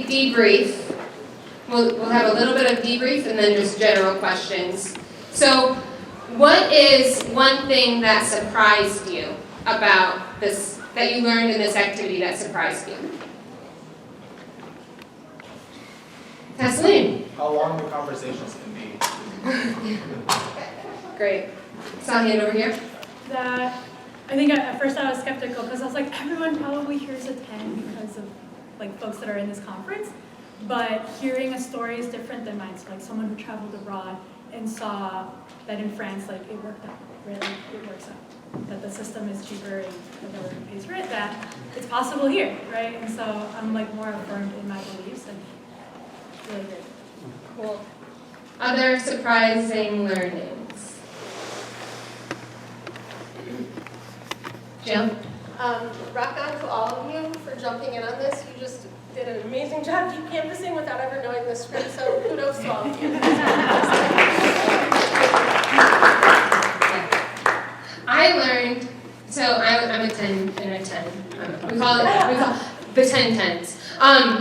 debrief. We'll have a little bit of debrief and then just general questions. So, what is one thing that surprised you about this, that you learned in this activity that surprised you? Kathleen. How long the conversations can be. Great. Saw a hand over here. That I think at first I was skeptical because I was like, everyone probably hears a 10 because of like folks that are in this conference, but hearing a story is different than mine. So like someone who traveled abroad and saw that in France, like it worked out. Really, it works out. That the system is cheaper and the government pays for it. That it's possible here, right? And so I'm like more affirmed in my beliefs and really good. Cool. Other surprising learnings? Jill? Rock on to all of you for jumping in on this. You just did an amazing job deep canvassing without ever knowing the script, so kudos to all of you. I learned, so I'm a 10 and a 10. We call the 10-10s.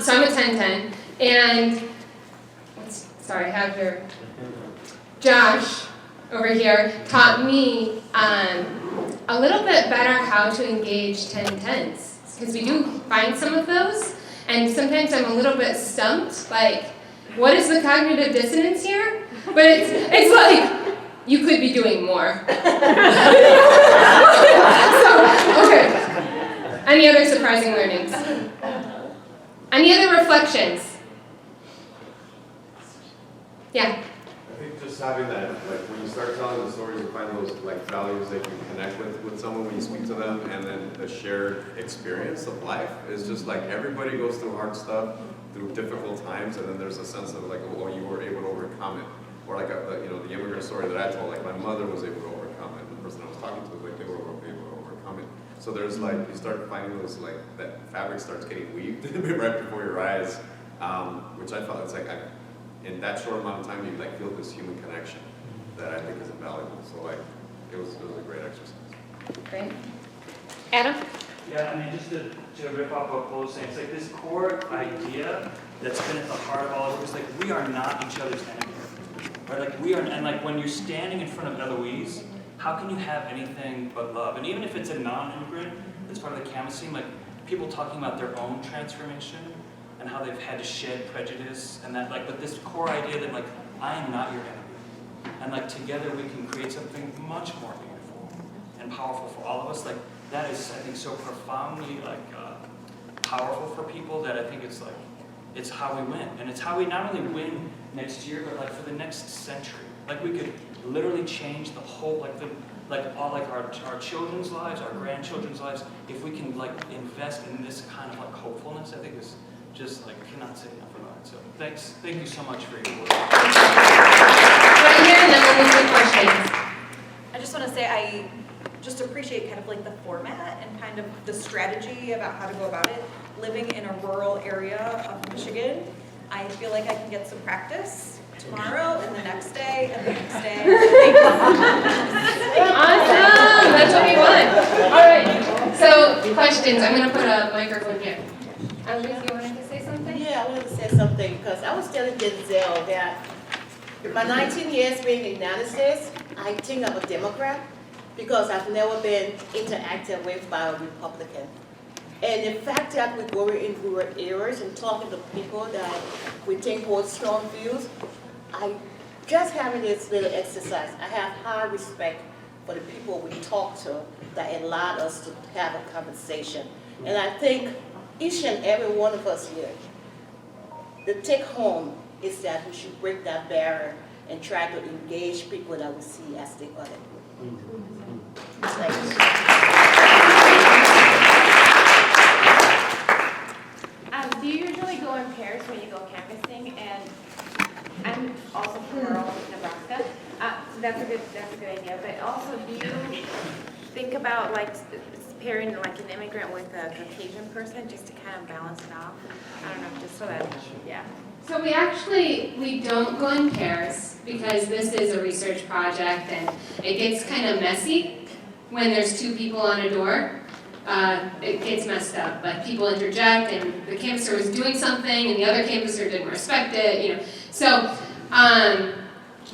So I'm a 10-10, and sorry, I have your Josh over here taught me a little bit better how to engage 10-10s, because we do find some of those, and sometimes I'm a little bit stumped, like, what is the cognitive dissonance here? But it's like, you could be doing more. So, okay. Any other surprising learnings? Any other reflections? Yeah. I think just having that, like when you start telling the stories, you find those like values that you connect with someone when you speak to them, and then the shared experience of life is just like everybody goes through hard stuff, through difficult times, and then there's a sense of like, oh, you were able to overcome it. Or like the immigrant story that I told, like my mother was able to overcome it, and the person I was talking to was like they were able to overcome it. So there's like, you start finding those like, that fabric starts getting weaved right before your eyes, which I felt it's like, in that short amount of time, you like feel this human connection that I think is invaluable. So like, it was a great exercise. Great. Adam? Yeah, I mean, just to rip off what Paul was saying, it's like this core idea that's been at the heart of all of us, like we are not each other's enemy. Right? Like we are, and like when you're standing in front of Eloise, how can you have anything but love? And even if it's a non-immigrant that's part of the canvassing, like people talking about their own transformation and how they've had to shed prejudice and that, like, but this core idea that like I am not your enemy, and like together we can create something much more beautiful and powerful for all of us. Like that is, I think, so profoundly like powerful for people that I think it's like it's how we win, and it's how we not only win next year, but like for the next century. Like we could literally change the whole, our children's lives, our grandchildren's lives, if we can like invest in this kind of like hopefulness. I think is just like cannot say enough about it. So thank you so much for your work. Right here, and then we'll move to questions. I just want to say I just appreciate kind of like the format and kind of the strategy about how to go about it. Living in a rural area of Michigan, I feel like I can get some practice tomorrow and the next day and the next day. Awesome! That's what we want. All right. So, questions. I'm going to put a microphone here. Eloise, you wanted to say something? Yeah, I wanted to say something because I was telling Denzel that in my 19 years being in the United States, I think I'm a Democrat because I've never been interacted with by a Republican. And the fact that we're going in rural areas and talking to people that we think hold strong views, I just having this little exercise, I have high respect for the people we talk to that allowed us to have a conversation. And I think each and every one of us here, the take home is that we should break that barrier and try to engage people that we see as the other. Do you usually go in pairs when you go canvassing? And I'm also from rural Nebraska, so that's a good idea. But also, do you think about like pairing like an immigrant with a Caucasian person just to kind of balance it off? I don't know, just so that, yeah. So we don't go in pairs because this is a research project and it gets kind of messy when there's two people on a door. it gets messed up. Like people interject, and the canvasser was doing something, and the other canvasser didn't respect it. You know, so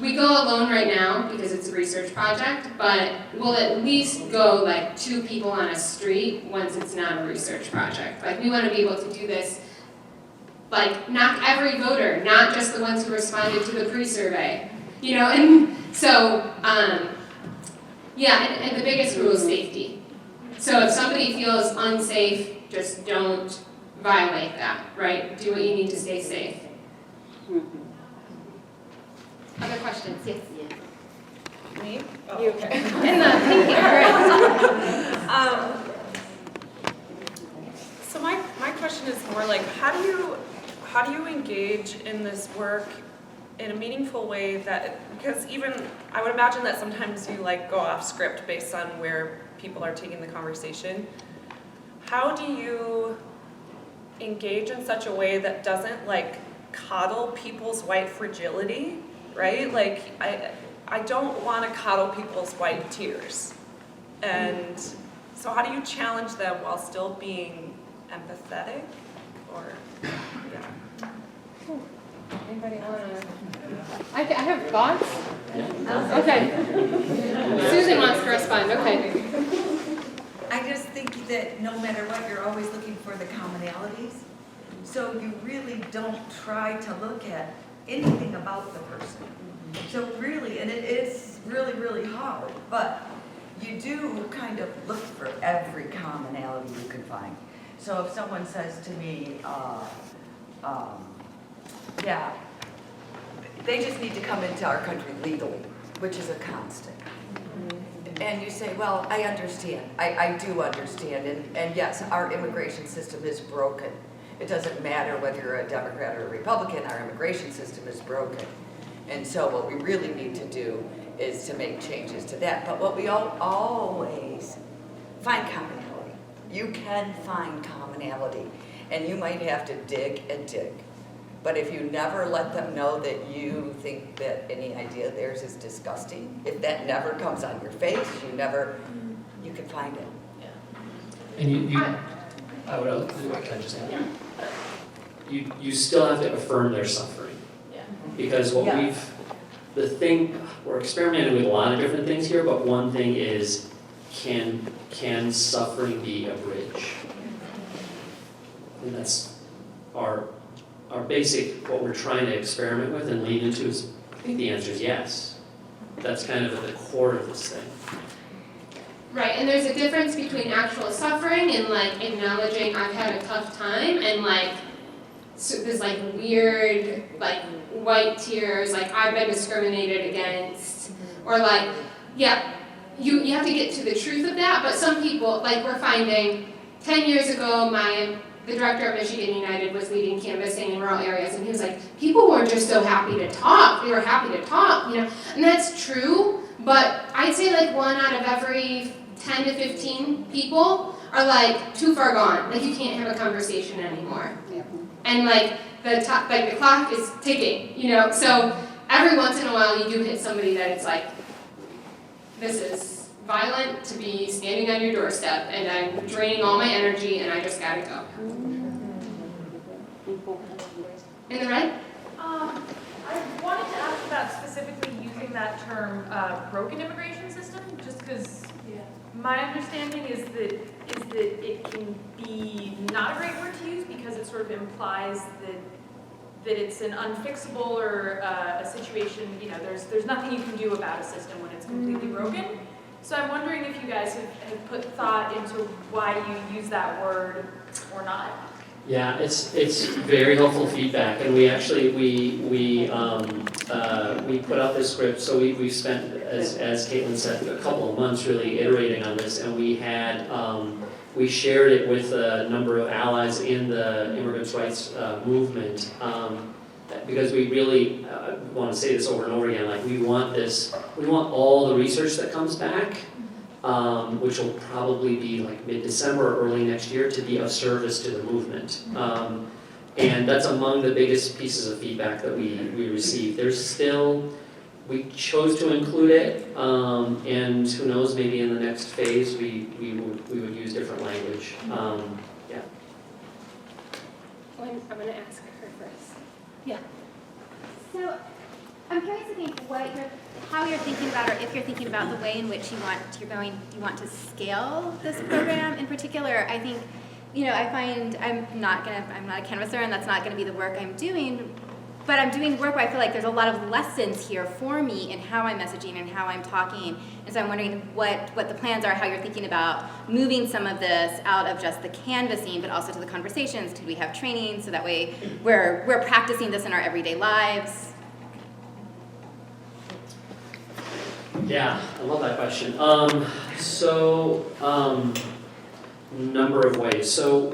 we go alone right now because it's a research project, but we'll at least go like 2 people on a street once it's not a research project. Like we want to be able to do this, like knock every voter, not just the ones who responded to the pre-survey. You know, and so yeah, and the biggest rule is safety. So if somebody feels unsafe, just don't violate that, right? Do what you need to stay safe. Other questions? Yes. Me? You. In the pink hair. So my question is more like, how do you engage in this work in a meaningful way that, because even, I would imagine that sometimes you like go off script based on where people are taking the conversation. How do you engage in such a way that doesn't like coddle people's white fragility, right? Like, I don't want to coddle people's white tears. And so how do you challenge them while still being empathetic? Or, yeah. Anybody wanna? I have thoughts. Okay. Susan wants to respond. Okay. I just think that no matter what, you're always looking for the commonalities. So you really don't try to look at anything about the person. So really, and it is really, really hard, but you do kind of look for every commonality you can find. So if someone says to me, yeah, they just need to come into our country legally, which is a constant. And you say, well, I understand. I do understand. And yes, our immigration system is broken. It doesn't matter whether you're a Democrat or a Republican, our immigration system is broken. And so what we really need to do is to make changes to that. But what we always find commonality. You can find commonality. And you might have to dig and dig. But if you never let them know that you think that any idea of theirs is disgusting, if that never comes on your face, you can find it. And I would, can I just add? You still have to affirm their suffering. Because what we're experimenting with a lot of different things here, but one thing is, can suffering be a bridge? And that's our basic, what we're trying to experiment with and lead into is, I think the answer is yes. That's kind of at the core of this thing. Right, and there's a difference between actual suffering and like acknowledging I've had a tough time and like this like weird like white tears, like I've been discriminated against, or like, yeah, you have to get to the truth of that, but some people, like we're finding, 10 years ago the director of Michigan United was leading canvassing in rural areas, and he was like, people weren't just so happy to talk, they were happy to talk, you know, and that's true, but I'd say like 1 out of every 10 to 15 people are like too far gone, like you can't have a conversation anymore. And like the clock is ticking, you know, so every once in a while you do hit somebody that it's like, this is violent to be standing on your doorstep and I'm draining all my energy and I just gotta go. In the red? I wanted to ask about specifically using that term broken immigration system, just because my understanding is that it can be not a great word to use because it sort of implies that it's an unfixable or a situation, you know, there's nothing you can do about a system when it's completely broken. So I'm wondering if you guys have put thought into why you use that word or not. Yeah, it's very helpful feedback, and we actually we put out this script. So we spent, as Caitlin said, a couple of months really iterating on this, and we had we shared it with a number of allies in the immigrants' rights movement, because we really want to say this over and over again. Like we want all the research that comes back. Which will probably be like mid-December or early next year, to be of service to the movement. And that's among the biggest pieces of feedback that we receive. There's still we chose to include it, and who knows, maybe in the next phase, we would use different language. Yeah. I'm gonna ask her first. So, I'm curious to think how you're thinking about, or if you're thinking about the way in which you want to scale this program in particular. I think, I find I'm not a canvasser, and that's not gonna be the work I'm doing, but I'm doing work where I feel like there's a lot of lessons here for me in how I'm messaging and how I'm talking. And so I'm wondering what the plans are, how you're thinking about moving some of this out of just the canvassing, but also to the conversations. Could we have training so that way we're practicing this in our everyday lives? Yeah, I love that question. Number of ways. So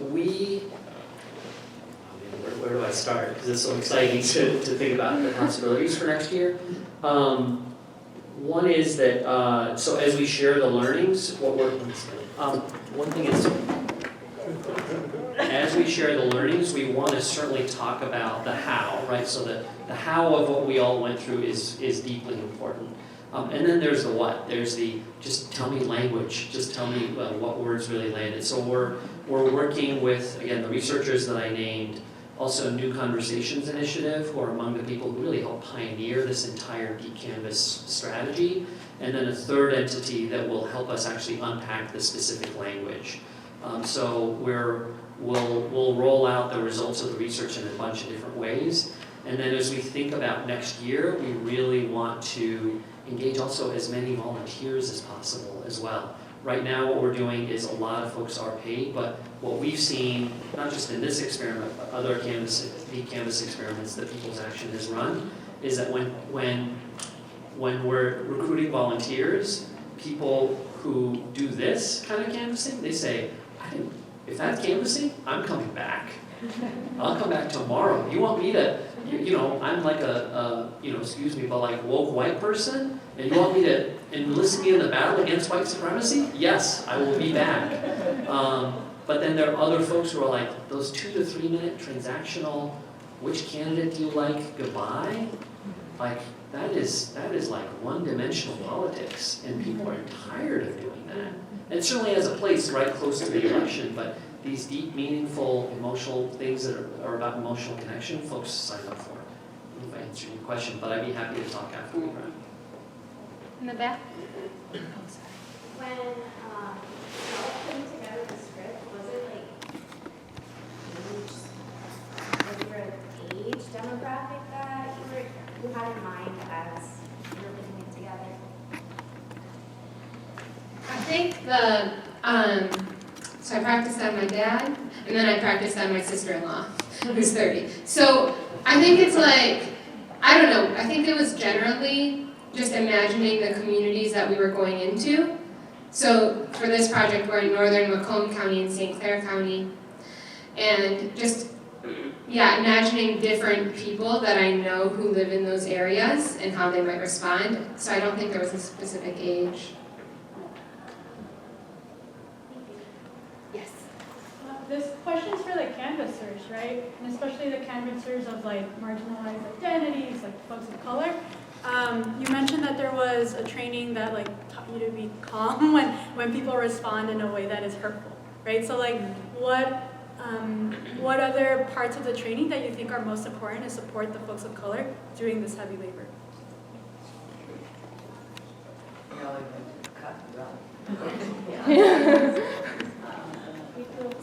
where do I start? Because it's so exciting to think about the possibilities for next year. One is that, so as we share the learnings, one thing is, as we share the learnings, we want to certainly talk about the how, right? So the how of what we all went through is deeply important. And then there's the what. There's the just tell me language. Just tell me what words really landed. So we're working with, again, the researchers that I named, also New Conversations Initiative, who are among the people who really helped pioneer this entire Deep Canvas strategy, and then a third entity that will help us actually unpack the specific language. So we'll roll out the results of the research in a bunch of different ways. And then as we think about next year, we really want to engage also as many volunteers as possible as well. Right now what we're doing is a lot of folks are paid, but what we've seen, not just in this experiment, but other Deep Canvas experiments that People's Action has run, is that when we're recruiting volunteers, people who do this kind of canvassing, they say, if that's canvassing, I'm coming back. I'll come back tomorrow. You want me to, I'm like excuse me, but like woke white person, and you want me to enlist me in the battle against white supremacy? Yes, I will be back. But then there are other folks who are like, those 2 to 3 minute transactional, which candidate do you like, goodbye? Like, that is like one-dimensional politics, and people are tired of doing that. And it certainly has a place right close to the election, but these deep, meaningful, emotional things that are about emotional connection, folks sign up for. I don't know if I answered your question, but I'd be happy to talk after we run. In the back? When y'all putting together the script, was it like an age demographic that you had in mind as you were putting it together? I think so I practiced on my dad, and then I practiced on my sister-in-law, who's 30. So I think it's like, I don't know, I think it was generally just imagining the communities that we were going into. So for this project, we're in northern Macomb County and St. Clair County, and just, imagining different people that I know who live in those areas and how they might respond. So I don't think there was a specific age. This question's for the canvassers, right? And especially the canvassers of like marginalized identities, like folks of color. You mentioned that there was a training that like taught you to be calm when people respond in a way that is hurtful, right? So like what other parts of the training that you think are most important to support the folks of color doing this heavy labor?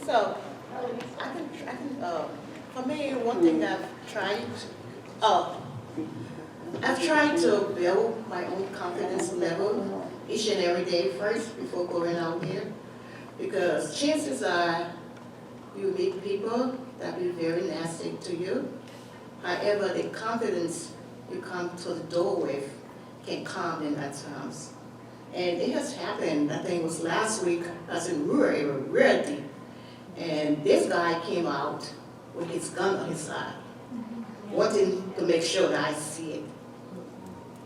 So, for me, one thing I've tried to build my own confidence level each and every day first before going out there, because chances are you meet people that will be very nasty to you. However, the confidence you come to the door with can calm them at times. And it has happened, I think it was last week, I was in rural area, real deep. And this guy came out with his gun on his side, wanting to make sure that I see it.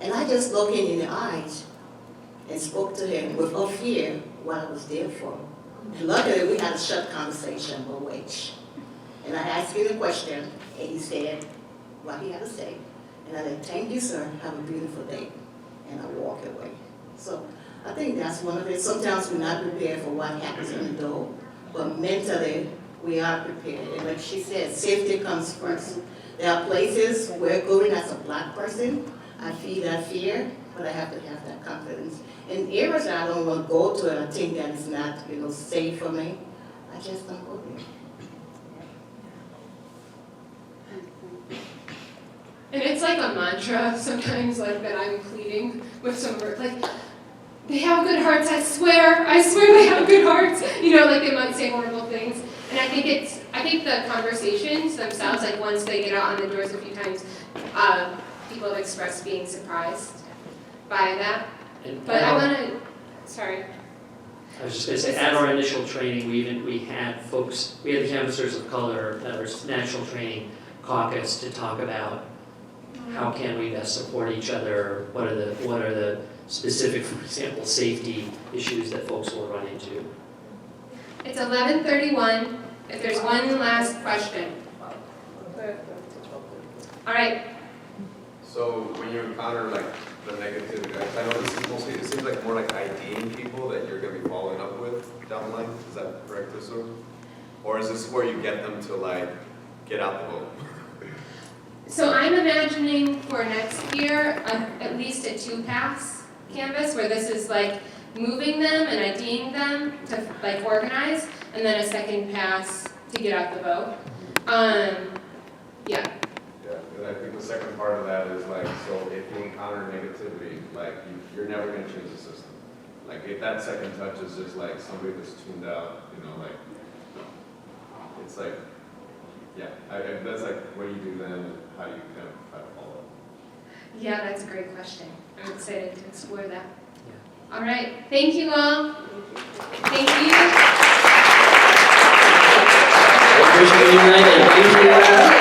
And I just looked him in the eyes and spoke to him without fear what I was there for. And luckily, we had a short conversation about which. And I asked him a question, and he said what he had to say. And I like, thank you, sir, have a beautiful day. And I walk away. So I think that's one of it. Sometimes we're not prepared for what happens in the door, but mentally we are prepared. And like she said, safety comes first. There are places where going as a Black person, I feel that fear, but I have to have that confidence. In areas that I don't want to go to and I think that is not, safe for me, I just don't go there. And it's like a mantra sometimes, like that I'm pleading with some words, like, they have good hearts, I swear they have good hearts. Like they might say horrible things. And I think the conversations themselves, like once they get out on the doors a few times, people have expressed being surprised by that. But I want to, sorry. I was just going to say, at our initial training, we had the canvassers of color, that was national training caucus, to talk about how can we best support each other, what are the specific, for example, safety issues that folks will run into. It's 11:31. If there's one last question. All right. So when you encounter like the negativity, I know this is mostly, it seems like more like IDing people that you're going to be following up with down the line. Is that correct to assume? Or is this where you get them to like get out the vote? So I'm imagining for next year at least a 2-pass canvas where this is like moving them and IDing them to like organize, and then a second pass to get out the vote. Yeah. Yeah, and I think the second part of that is like, so if you encounter negativity, like you're never going to change the system. Like if that second touch is just like somebody that's tuned out, like, it's like, yeah, that's like, what do you do then, and how do you kind of try to follow up? Yeah, that's a great question. I'm excited to explore that. All right, thank you all. Thank you. Appreciate you, Thank you.